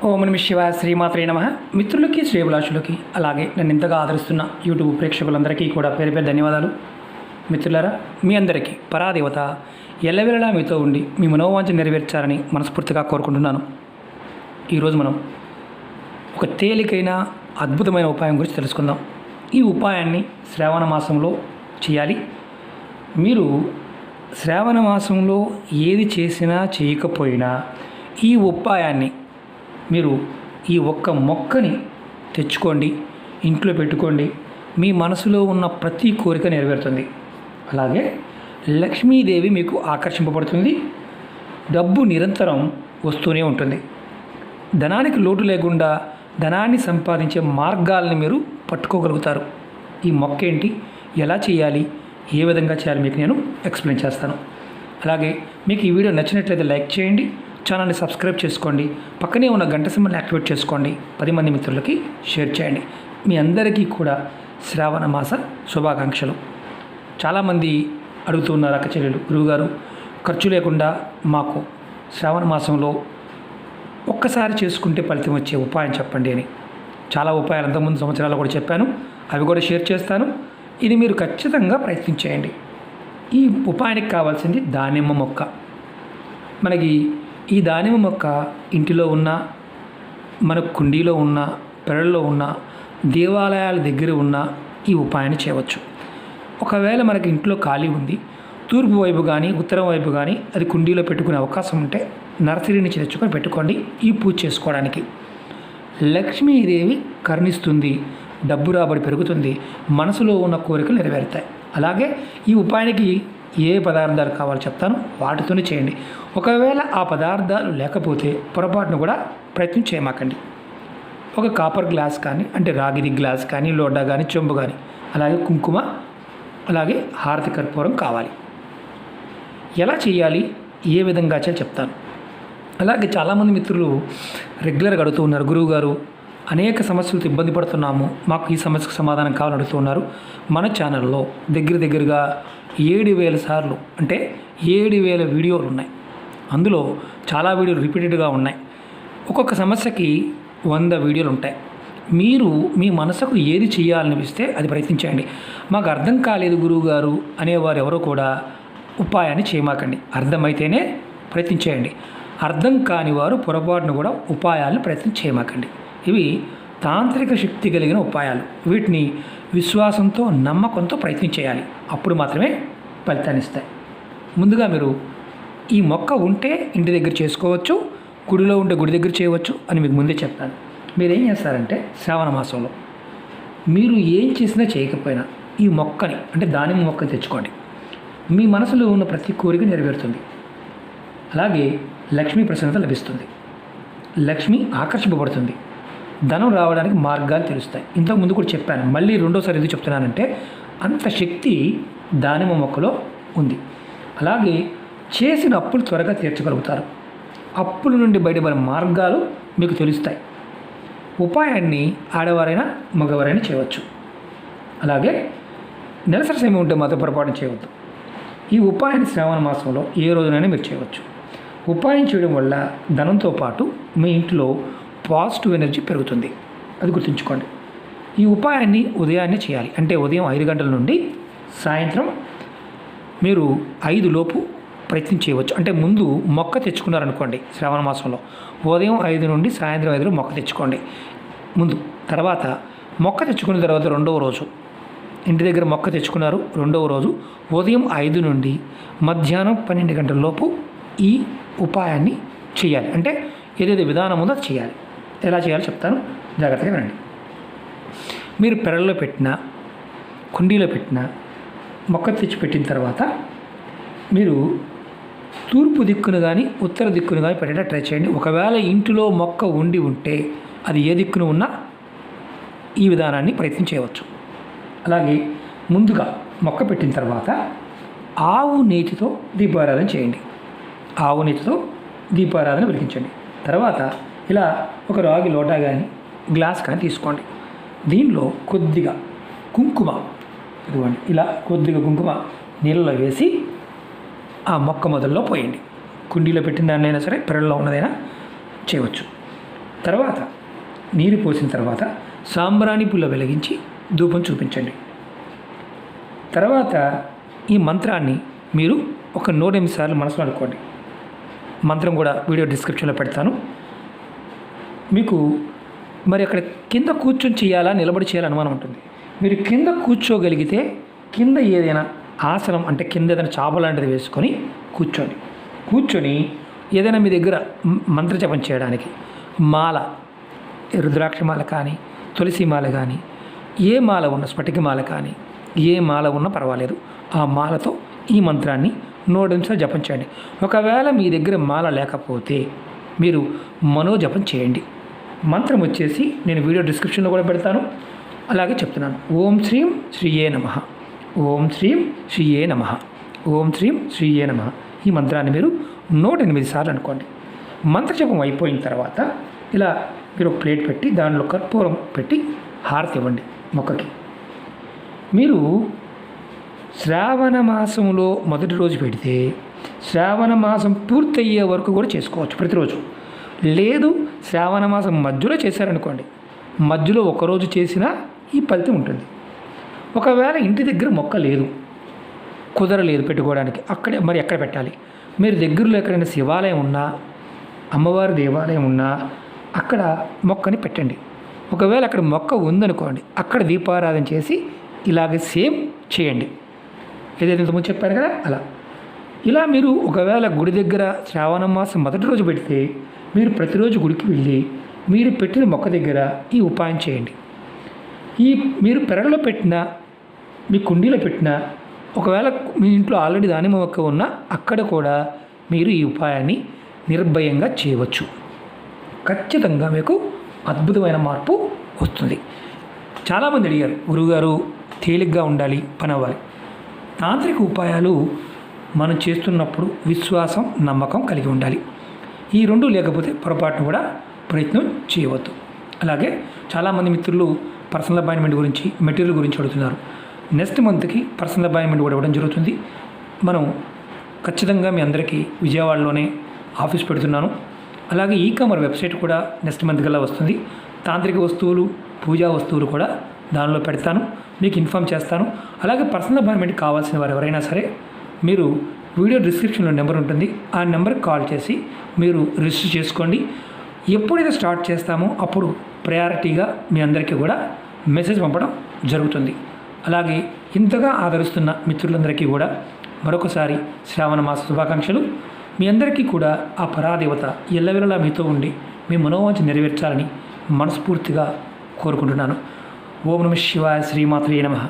ఓం నమః శివాయ. శ్రీమాత్రే నమః. మిత్రులకి, శ్రేయభిలాషులకి, అలాగే నన్ను ఇంతగా ఆదరిస్తున్న యూట్యూబ్ ప్రేక్షకులందరికీ కూడా పేరు పేరు ధన్యవాదాలు. మిత్రులారా, మీ అందరికీ పరాదేవత ఎల్లవేళలా మీతో ఉండి మీ మనోవాంఛ నెరవేర్చాలని మనస్ఫూర్తిగా కోరుకుంటున్నాను. ఈరోజు మనం ఒక తేలికైన అద్భుతమైన ఉపాయం గురించి తెలుసుకుందాం. ఈ ఉపాయాన్ని శ్రావణ మాసంలో చేయాలి. మీరు శ్రావణ మాసంలో ఏది చేసినా చేయకపోయినా ఈ ఉపాయాన్ని మీరు ఈ ఒక్క మొక్కని తెచ్చుకోండి, ఇంట్లో పెట్టుకోండి. మీ మనసులో ఉన్న ప్రతి కోరిక నెరవేరుతుంది. అలాగే లక్ష్మీదేవి మీకు ఆకర్షింపబడుతుంది. డబ్బు నిరంతరం వస్తూనే ఉంటుంది. ధనానికి లోటు లేకుండా ధనాన్ని సంపాదించే మార్గాల్ని మీరు పట్టుకోగలుగుతారు. ఈ మొక్క ఏంటి, ఎలా చేయాలి, ఏ విధంగా చేయాలి మీకు నేను ఎక్స్ప్లెయిన్ చేస్తాను. అలాగే మీకు ఈ వీడియో నచ్చినట్లయితే లైక్ చేయండి, ఛానల్ని సబ్స్క్రైబ్ చేసుకోండి, పక్కనే ఉన్న గంట సింబల్ని యాక్టివేట్ చేసుకోండి, 10 మంది మిత్రులకి షేర్ చేయండి. మీ అందరికీ కూడా శ్రావణ మాస శుభాకాంక్షలు. చాలామంది అడుగుతున్నారు, అక్క చెల్లెలు, గురువుగారు ఖర్చు లేకుండా మాకు శ్రావణ మాసంలో ఒక్కసారి చేసుకుంటే ఫలితం వచ్చే ఉపాయం చెప్పండి అని. చాలా ఉపాయాలు అంతకుముందు సంవత్సరాలు కూడా చెప్పాను, అవి కూడా షేర్ చేస్తాను. ఇది మీరు ఖచ్చితంగా ప్రయత్నించేయండి. ఈ ఉపాయానికి కావాల్సింది దానిమ్మ మొక్క. మనకి ఈ దానిమ్మ మొక్క ఇంటిలో ఉన్న, మన కుండీలో ఉన్న, పెరల్లో ఉన్న, దేవాలయాల దగ్గర ఉన్న ఈ ఉపాయాన్ని చేయవచ్చు. ఒకవేళ మనకి ఇంట్లో ఖాళీ ఉంది, తూర్పు వైపు కానీ ఉత్తరం వైపు కానీ అది కుండీలో పెట్టుకునే అవకాశం ఉంటే నర్సరీ నుంచి తెచ్చుకొని పెట్టుకోండి. ఈ పూజ చేసుకోవడానికి లక్ష్మీదేవి కరుణిస్తుంది, డబ్బు రాబడి పెరుగుతుంది, మనసులో ఉన్న కోరికలు నెరవేరుతాయి. అలాగే ఈ ఉపాయానికి ఏ పదార్థాలు కావాలో చెప్తాను, వాటితోనే చేయండి. ఒకవేళ ఆ పదార్థాలు లేకపోతే పొరపాటును కూడా ప్రయత్నం చేయమాకండి. ఒక కాపర్ గ్లాస్ కానీ, అంటే రాగిది గ్లాస్ కానీ, లోడా కానీ, చెంబు కానీ, అలాగే కుంకుమ, అలాగే హారతి కర్పూరం కావాలి. ఎలా చేయాలి, ఏ విధంగా చేయాలి చెప్తాను. అలాగే చాలామంది మిత్రులు రెగ్యులర్గా అడుగుతూ ఉన్నారు, గురువుగారు అనేక సమస్యలతో ఇబ్బంది పడుతున్నాము, మాకు ఈ సమస్యకు సమాధానం కావాలని అడుగుతూ ఉన్నారు. మన ఛానల్లో దగ్గరగా 7,000 సార్లు, అంటే 7,000 వీడియోలు ఉన్నాయి. అందులో చాలా వీడియోలు రిపీటెడ్గా ఉన్నాయి. ఒక్కొక్క సమస్యకి 100 వీడియోలు ఉంటాయి. మీరు మీ మనసుకు ఏది చేయాలనిపిస్తే అది ప్రయత్నించండి. మాకు అర్థం కాలేదు గురువుగారు అనేవారు ఎవరో కూడా ఉపాయాన్ని చేయమాకండి. అర్థమైతేనే ప్రయత్నించేయండి. అర్థం కాని వారు పొరపాటును కూడా ఉపాయాలను ప్రయత్నం చేయమాకండి. ఇవి తాంత్రిక శక్తి కలిగిన ఉపాయాలు. వీటిని విశ్వాసంతో, నమ్మకంతో ప్రయత్నం చేయాలి. అప్పుడు మాత్రమే ఫలితాన్ని ఇస్తాయి. ముందుగా మీరు ఈ మొక్క ఉంటే ఇంటి దగ్గర చేసుకోవచ్చు, గుడిలో ఉంటే గుడి దగ్గర చేయవచ్చు అని మీకు ముందే చెప్తాను. మీరు ఏం చేస్తారంటే శ్రావణ మాసంలో మీరు ఏం చేసినా చేయకపోయినా ఈ మొక్కని, అంటే దానిమ్మ మొక్కని తెచ్చుకోండి. మీ మనసులో ఉన్న ప్రతి కోరిక నెరవేరుతుంది. అలాగే లక్ష్మీ ప్రసన్నత లభిస్తుంది, లక్ష్మి ఆకర్షింపబడుతుంది, ధనం రావడానికి మార్గాలు తెలుస్తాయి. ఇంతకు ముందు కూడా చెప్పాను, మళ్ళీ రెండోసారి ఎందుకు చెప్తున్నానంటే అంత శక్తి దానిమ్మ మొక్కలో ఉంది. అలాగే చేసిన అప్పులు త్వరగా తీర్చగలుగుతారు. అప్పుల నుండి బయటపడే మార్గాలు మీకు తెలుస్తాయి. ఉపాయాన్ని ఆడవారైనా మగవారైనా చేయవచ్చు. అలాగే నెలసరి సమయం ఉంటే మాత్రం పొరపాటు చేయవద్దు. ఈ ఉపాయాన్ని శ్రావణ మాసంలో ఏ రోజునైనా మీరు చేయవచ్చు. ఉపాయం చేయడం వల్ల ధనంతో పాటు మీ ఇంట్లో పాజిటివ్ ఎనర్జీ పెరుగుతుంది. అది గుర్తుంచుకోండి. ఈ ఉపాయాన్ని ఉదయాన్నే చేయాలి, అంటే ఉదయం 5 గంటల నుండి సాయంత్రం మీరు 5 లోపు ప్రయత్నం చేయవచ్చు. అంటే ముందు మొక్క తెచ్చుకున్నారనుకోండి, శ్రావణ మాసంలో ఉదయం 5 నుండి సాయంత్రం 5 మొక్క తెచ్చుకోండి ముందు. తర్వాత మొక్క తెచ్చుకున్న తర్వాత రెండవ రోజు ఇంటి దగ్గర మొక్క తెచ్చుకున్నారు, రెండవ రోజు ఉదయం 5 నుండి మధ్యాహ్నం 12 గంటల లోపు ఈ ఉపాయాన్ని చేయాలి. అంటే ఏదైతే విధానం ఉందో అది చేయాలి. ఎలా చేయాలో చెప్తాను, జాగ్రత్తగా రండి. మీరు పెరల్లో పెట్టిన, కుండీలో పెట్టిన మొక్క తెచ్చి పెట్టిన తర్వాత మీరు తూర్పు దిక్కును కానీ ఉత్తర దిక్కును కానీ పెట్టేటట్టు ట్రై చేయండి. ఒకవేళ ఇంటిలో మొక్క ఉండి ఉంటే అది ఏ దిక్కున ఉన్నా ఈ విధానాన్ని ప్రయత్నం చేయవచ్చు. అలాగే ముందుగా మొక్క పెట్టిన తర్వాత ఆవు నేతితో దీపారాధన చేయండి. ఆవు నేతితో దీపారాధన వెలిగించండి. తర్వాత ఇలా ఒక రాగి లోటా కానీ గ్లాస్ కానీ తీసుకోండి. దీనిలో కొద్దిగా కుంకుమ, ఇదిగోండి ఇలా కొద్దిగా కుంకుమ నీళ్ళలో వేసి ఆ మొక్క మొదల్లో పోయండి. కుండీలో పెట్టిన దాన్నైనా సరే, పెరల్లో ఉన్నదైనా చేయవచ్చు. తర్వాత నీరు పోసిన తర్వాత సాంబ్రాణి పుల్ల వెలిగించి ధూపం చూపించండి. తర్వాత ఈ మంత్రాన్ని మీరు ఒక 108 సార్లు మనసులో అనుకోండి. మంత్రం కూడా వీడియో డిస్క్రిప్షన్లో పెడతాను. మీకు మరి అక్కడ కింద కూర్చొని చేయాలా నిలబడి చేయాలని అనుమానం ఉంటుంది. మీరు కింద కూర్చోగలిగితే కింద ఏదైనా ఆసనం అంటే కింద ఏదైనా చాప లాంటిది వేసుకొని కూర్చొని ఏదైనా మీ దగ్గర మంత్రజపం చేయడానికి మాల, రుద్రాక్ష మాల కానీ తులసి మాల కానీ ఏ మాల ఉన్న స్ఫటిక మాల కానీ ఏ మాల ఉన్నా పర్వాలేదు, ఆ మాలతో ఈ మంత్రాన్ని 108 నిమిషాలు జపం చేయండి. ఒకవేళ మీ దగ్గర మాల లేకపోతే మీరు మనోజపం చేయండి. మంత్రం వచ్చేసి నేను వీడియో డిస్క్రిప్షన్లో కూడా పెడతాను, అలాగే చెప్తున్నాను. ఓం శ్రీం శ్రీయే నమః, ఓం శ్రీం శ్రీయే నమః, ఓం శ్రీం శ్రీయే నమః. ఈ మంత్రాన్ని మీరు 108 సార్లు అనుకోండి. మంత్రజపం అయిపోయిన తర్వాత ఇలా మీరు ఒక ప్లేట్ పెట్టి దానిలో కర్పూరం పెట్టి హారతి ఇవ్వండి మొక్కకి. మీరు శ్రావణ మాసంలో మొదటి రోజు పెడితే శ్రావణ మాసం పూర్తయ్యే వరకు కూడా చేసుకోవచ్చు ప్రతిరోజు. లేదు శ్రావణ మాసం మధ్యలో చేశారనుకోండి, మధ్యలో ఒకరోజు చేసినా ఈ ఫలితం ఉంటుంది. ఒకవేళ ఇంటి దగ్గర మొక్క లేదు, కుదరలేదు పెట్టుకోవడానికి, అక్కడే మరి ఎక్కడ పెట్టాలి? మీరు దగ్గరలో ఎక్కడైనా శివాలయం ఉన్నా అమ్మవారి దేవాలయం ఉన్నా అక్కడ మొక్కని పెట్టండి. ఒకవేళ అక్కడ మొక్క ఉందనుకోండి, అక్కడ దీపారాధన చేసి ఇలాగే సేమ్ చేయండి. ఏదైతే ఇంతకుముందు చెప్పాను కదా అలా. ఇలా మీరు ఒకవేళ గుడి దగ్గర శ్రావణ మాసం మొదటి రోజు పెడితే మీరు ప్రతిరోజు గుడికి వెళ్ళి మీరు పెట్టిన మొక్క దగ్గర ఈ ఉపాయం చేయండి. ఈ మీరు పెరట్లో పెట్టిన మీ కుండీలో పెట్టిన ఒకవేళ మీ ఇంట్లో ఆల్రెడీ దానిమ్మ మొక్క ఉన్నా అక్కడ కూడా మీరు ఈ ఉపాయాన్ని నిర్భయంగా చేయవచ్చు. ఖచ్చితంగా మీకు అద్భుతమైన మార్పు వస్తుంది. చాలామంది అడిగారు, గురువుగారు తేలిగ్గా ఉండాలి, పని అవ్వాలి. తాంత్రిక ఉపాయాలు మనం చేస్తున్నప్పుడు విశ్వాసం, నమ్మకం కలిగి ఉండాలి. ఈ రెండు లేకపోతే పొరపాటును కూడా ప్రయత్నం చేయవద్దు. అలాగే చాలామంది మిత్రులు పర్సనల్ అపాయింట్మెంట్ గురించి, మెటీరియల్ గురించి అడుగుతున్నారు. నెక్స్ట్ మంత్కి పర్సనల్ అపాయింట్మెంట్ కూడా ఇవ్వడం జరుగుతుంది. మనం ఖచ్చితంగా మీ అందరికీ విజయవాడలోనే ఆఫీస్ పెడుతున్నాను. అలాగే ఈకామర్ వెబ్సైట్ కూడా నెక్స్ట్ మంత్ కల్లా వస్తుంది. తాంత్రిక వస్తువులు, పూజా వస్తువులు కూడా దానిలో పెడతాను, మీకు ఇన్ఫామ్ చేస్తాను. అలాగే పర్సనల్ అపాయింట్మెంట్ కావాల్సిన వారు ఎవరైనా సరే మీరు వీడియో డిస్క్రిప్షన్లో నెంబర్ ఉంటుంది, ఆ నెంబర్కి కాల్ చేసి మీరు రిజిస్టర్ చేసుకోండి. ఎప్పుడైతే స్టార్ట్ చేస్తామో అప్పుడు ప్రయారిటీగా మీ అందరికీ కూడా మెసేజ్ పంపడం జరుగుతుంది. అలాగే ఇంతగా ఆదరిస్తున్న మిత్రులందరికీ కూడా మరొకసారి శ్రావణ మాస శుభాకాంక్షలు. మీ అందరికీ కూడా ఆ పరాదేవత ఎల్లవేళలా మీతో ఉండి మీ మనోవాంఛ నెరవేర్చాలని మనస్ఫూర్తిగా కోరుకుంటున్నాను. ఓం నమః శివాయ. శ్రీమాత్రే నమః.